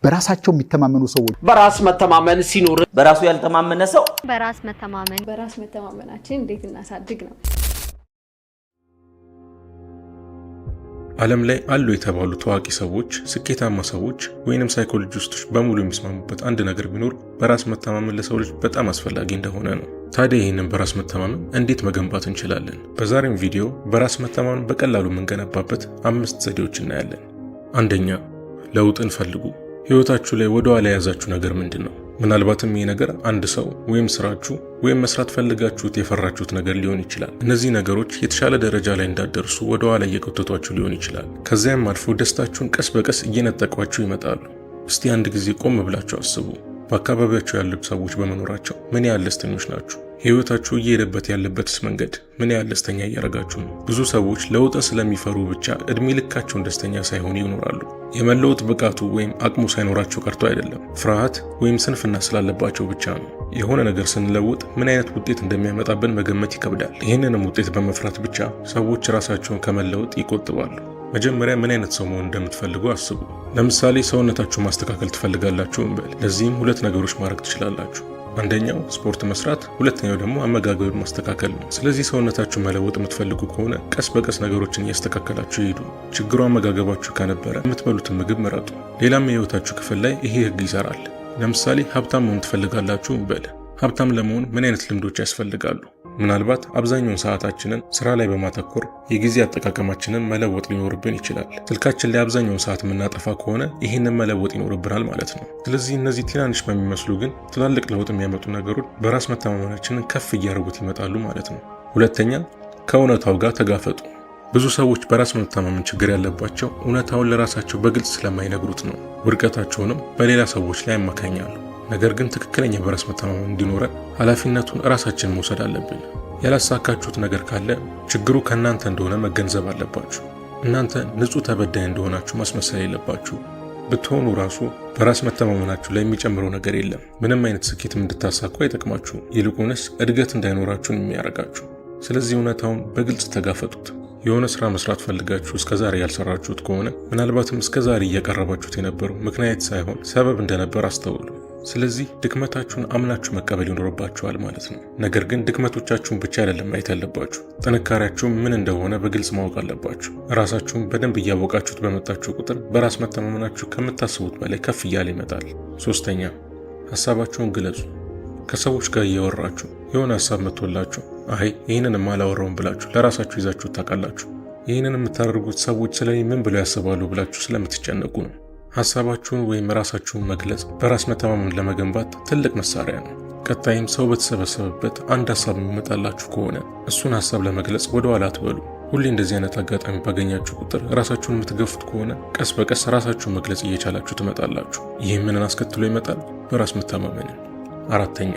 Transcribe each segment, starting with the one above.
በራሳቸው የሚተማመኑ ሰዎች በራስ መተማመን ሲኖር በራሱ ያልተማመነ ሰው በራስ መተማመናችን እንዴት እናሳድግ ነው። ዓለም ላይ አሉ የተባሉ ታዋቂ ሰዎች፣ ስኬታማ ሰዎች ወይንም ሳይኮሎጂስቶች በሙሉ የሚስማሙበት አንድ ነገር ቢኖር በራስ መተማመን ለሰው ልጅ በጣም አስፈላጊ እንደሆነ ነው። ታዲያ ይህንን በራስ መተማመን እንዴት መገንባት እንችላለን? በዛሬው ቪዲዮ በራስ መተማመን በቀላሉ የምንገነባበት 5 ዘዴዎች እናያለን። አንደኛ፣ ለውጥን ፈልጉ። ህይወታችሁ ላይ ወደ ኋላ የያዛችሁ ነገር ምንድነው? ምናልባትም ይህ ነገር አንድ ሰው ወይም ስራችሁ ወይም መስራት ፈልጋችሁት የፈራችሁት ነገር ሊሆን ይችላል። እነዚህ ነገሮች የተሻለ ደረጃ ላይ እንዳትደርሱ ወደ ኋላ እየጎተቷችሁ ሊሆን ይችላል። ከዚያም አልፎ ደስታችሁን ቀስ በቀስ እየነጠቋችሁ ይመጣሉ። እስቲ አንድ ጊዜ ቆም ብላችሁ አስቡ። በአካባቢያችሁ ያሉ ሰዎች በመኖራቸው ምን ያህል ደስተኞች ናችሁ? ህይወታችሁ እየሄደበት ያለበትስ መንገድ ምን ያህል ደስተኛ እያደረጋችሁ ነው? ብዙ ሰዎች ለውጥን ስለሚፈሩ ብቻ እድሜ ልካቸውን ደስተኛ ሳይሆኑ ይኖራሉ። የመለወጥ ብቃቱ ወይም አቅሙ ሳይኖራቸው ቀርቶ አይደለም፣ ፍርሃት ወይም ስንፍና ስላለባቸው ብቻ ነው። የሆነ ነገር ስንለውጥ ምን አይነት ውጤት እንደሚያመጣብን መገመት ይከብዳል። ይህንንም ውጤት በመፍራት ብቻ ሰዎች ራሳቸውን ከመለወጥ ይቆጥባሉ። መጀመሪያ ምን አይነት ሰው መሆን እንደምትፈልጉ አስቡ። ለምሳሌ ሰውነታችሁ ማስተካከል ትፈልጋላችሁ እንበል። ለዚህም 2 ነገሮች ማድረግ ትችላላችሁ። አንደኛው ስፖርት መስራት፣ ሁለተኛው ደግሞ አመጋገብን ማስተካከል ነው። ስለዚህ ሰውነታችሁ መለወጥ የምትፈልጉ ከሆነ ቀስ በቀስ ነገሮችን እያስተካከላችሁ ይሄዱ። ችግሩ አመጋገባችሁ ከነበረ የምትበሉትን ምግብ ምረጡ። ሌላም የህይወታችሁ ክፍል ላይ ይሄ ህግ ይሰራል። ለምሳሌ ሀብታም መሆን ትፈልጋላችሁ እንበል። ሀብታም ለመሆን ምን አይነት ልምዶች ያስፈልጋሉ? ምናልባት አብዛኛውን ሰዓታችንን ስራ ላይ በማተኮር የጊዜ አጠቃቀማችንን መለወጥ ሊኖርብን ይችላል። ስልካችን ላይ አብዛኛውን ሰዓት የምናጠፋ ከሆነ ይህንን መለወጥ ይኖርብናል ማለት ነው። ስለዚህ እነዚህ ትናንሽ በሚመስሉ ግን ትላልቅ ለውጥ የሚያመጡ ነገሮች በራስ መተማመናችንን ከፍ እያደረጉት ይመጣሉ ማለት ነው። ሁለተኛ፣ ከእውነታው ጋር ተጋፈጡ። ብዙ ሰዎች በራስ መተማመን ችግር ያለባቸው እውነታውን ለራሳቸው በግልጽ ስለማይነግሩት ነው። ውድቀታቸውንም በሌላ ሰዎች ላይ ያማካኛሉ። ነገር ግን ትክክለኛ በራስ መተማመን እንዲኖረን ኃላፊነቱን ራሳችን መውሰድ አለብን። ያላሳካችሁት ነገር ካለ ችግሩ ከእናንተ እንደሆነ መገንዘብ አለባችሁ። እናንተ ንጹህ ተበዳይ እንደሆናችሁ ማስመሰል የለባችሁ። ብትሆኑ ራሱ በራስ መተማመናችሁ ላይ የሚጨምረው ነገር የለም። ምንም አይነት ስኬትም እንድታሳኩ አይጠቅማችሁም። ይልቁንስ እድገት እንዳይኖራችሁን የሚያደርጋችሁ። ስለዚህ እውነታውን በግልጽ ተጋፈጡት። የሆነ ስራ መስራት ፈልጋችሁ እስከዛሬ ያልሰራችሁት ከሆነ ምናልባትም እስከዛሬ እያቀረባችሁት የነበረው ምክንያት ሳይሆን ሰበብ እንደነበር አስተውሉ። ስለዚህ ድክመታችሁን አምናችሁ መቀበል ይኖርባችኋል ማለት ነው። ነገር ግን ድክመቶቻችሁን ብቻ አይደለም ማየት ያለባችሁ፣ ጥንካሬያችሁም ምን እንደሆነ በግልጽ ማወቅ አለባችሁ። ራሳችሁን በደንብ እያወቃችሁት በመጣችሁ ቁጥር በራስ መተማመናችሁ ከምታስቡት በላይ ከፍ እያለ ይመጣል። ሶስተኛ፣ ሀሳባችሁን ግለጹ። ከሰዎች ጋር እያወራችሁ የሆነ ሀሳብ መጥቶላችሁ አይ ይህንንም አላወራውም ብላችሁ ለራሳችሁ ይዛችሁ ታውቃላችሁ? ይህንን የምታደርጉት ሰዎች ስለኔ ምን ብለው ያስባሉ ብላችሁ ስለምትጨነቁ ነው። ሐሳባችሁን ወይም ራሳችሁን መግለጽ በራስ መተማመን ለመገንባት ትልቅ መሳሪያ ነው። ቀጣይም ሰው በተሰበሰበበት አንድ ሐሳብ የሚመጣላችሁ ከሆነ እሱን ሐሳብ ለመግለጽ ወደ ኋላ አትበሉ። ሁሌ እንደዚህ አይነት አጋጣሚ ባገኛችሁ ቁጥር ራሳችሁን የምትገፉት ከሆነ ቀስ በቀስ ራሳችሁን መግለጽ እየቻላችሁ ትመጣላችሁ። ይህ ምንን አስከትሎ ይመጣል? በራስ መተማመንን። አራተኛ፣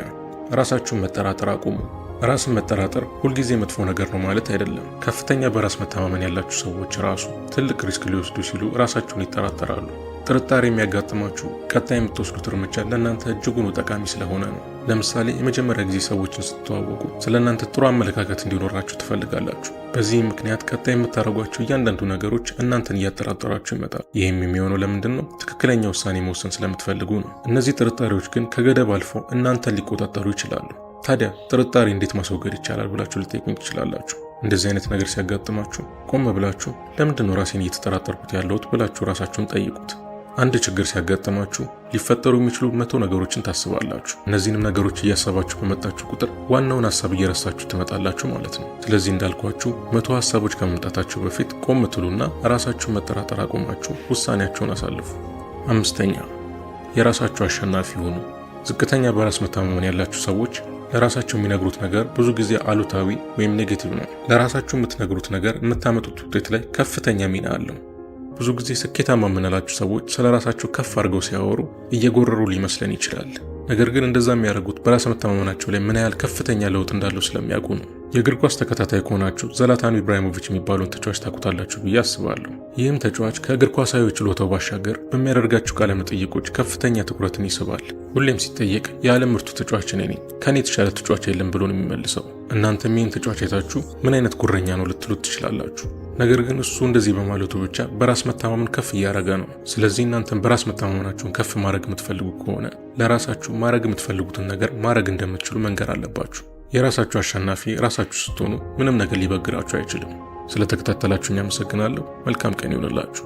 ራሳችሁን መጠራጠር አቁሙ። ራስን መጠራጠር ሁልጊዜ መጥፎ ነገር ነው ማለት አይደለም። ከፍተኛ በራስ መተማመን ያላችሁ ሰዎች ራሱ ትልቅ ሪስክ ሊወስዱ ሲሉ ራሳቸውን ይጠራጠራሉ። ጥርጣሬ የሚያጋጥማችሁ ቀጣይ የምትወስዱት እርምጃ ለእናንተ እጅጉን ጠቃሚ ስለሆነ ነው። ለምሳሌ የመጀመሪያ ጊዜ ሰዎችን ስትተዋወቁ ስለ እናንተ ጥሩ አመለካከት እንዲኖራችሁ ትፈልጋላችሁ። በዚህም ምክንያት ቀጣይ የምታደርጓቸው እያንዳንዱ ነገሮች እናንተን እያጠራጠራችሁ ይመጣል። ይህም የሚሆነው ለምንድን ነው? ትክክለኛ ውሳኔ መወሰን ስለምትፈልጉ ነው። እነዚህ ጥርጣሬዎች ግን ከገደብ አልፎ እናንተን ሊቆጣጠሩ ይችላሉ። ታዲያ ጥርጣሬ እንዴት ማስወገድ ይቻላል ብላችሁ ልትጠይቁኝ ትችላላችሁ። እንደዚህ አይነት ነገር ሲያጋጥማችሁ ቆም ብላችሁ ለምንድን ነው ራሴን እየተጠራጠርኩት ያለሁት ብላችሁ ራሳችሁን ጠይቁት። አንድ ችግር ሲያጋጥማችሁ ሊፈጠሩ የሚችሉ 100 ነገሮችን ታስባላችሁ። እነዚህንም ነገሮች እያሰባችሁ በመጣችሁ ቁጥር ዋናውን ሐሳብ እየረሳችሁ ትመጣላችሁ ማለት ነው። ስለዚህ እንዳልኳችሁ 100 ሐሳቦች ከመምጣታችሁ በፊት ቆም ትሉና ራሳችሁን መጠራጠር አቁማችሁ ውሳኔያችሁን አሳልፉ። አምስተኛ፣ የራሳችሁ አሸናፊ ሁኑ። ዝቅተኛ በራስ መተማመን ያላችሁ ሰዎች ለራሳችሁ የሚነግሩት ነገር ብዙ ጊዜ አሉታዊ ወይም ኔጌቲቭ ነው። ለራሳችሁ የምትነግሩት ነገር የምታመጡት ውጤት ላይ ከፍተኛ ሚና አለው። ብዙ ጊዜ ስኬታማ የምንላችሁ ሰዎች ስለ ራሳቸው ከፍ አድርገው ሲያወሩ እየጎረሩ ሊመስለን ይችላል። ነገር ግን እንደዛ የሚያደርጉት በራስ መተማመናቸው ላይ ምን ያህል ከፍተኛ ለውጥ እንዳለው ስለሚያውቁ ነው። የእግር ኳስ ተከታታይ ከሆናችሁ ዘላታን ኢብራሂሞቪች የሚባለውን ተጫዋች ታውቁታላችሁ ብዬ አስባለሁ። ይህም ተጫዋች ከእግር ኳሳዊ ችሎታው ባሻገር በሚያደርጋቸው ቃለ መጠይቆች ከፍተኛ ትኩረትን ይስባል። ሁሌም ሲጠየቅ የዓለም ምርጡ ተጫዋች እኔ ነኝ፣ ከኔ የተሻለ ተጫዋች የለም ብሎ ነው የሚመልሰው። እናንተም ይህን ተጫዋች አይታችሁ ምን አይነት ጉረኛ ነው ልትሉት ትችላላችሁ። ነገር ግን እሱ እንደዚህ በማለቱ ብቻ በራስ መተማመን ከፍ እያደረገ ነው። ስለዚህ እናንተም በራስ መተማመናችሁን ከፍ ማድረግ የምትፈልጉ ከሆነ ለራሳችሁ ማድረግ የምትፈልጉትን ነገር ማድረግ እንደምትችሉ መንገር አለባችሁ። የራሳችሁ አሸናፊ ራሳችሁ ስትሆኑ ምንም ነገር ሊበግራችሁ አይችልም። ስለተከታተላችሁኝ አመሰግናለሁ። መልካም ቀን ይሁንላችሁ።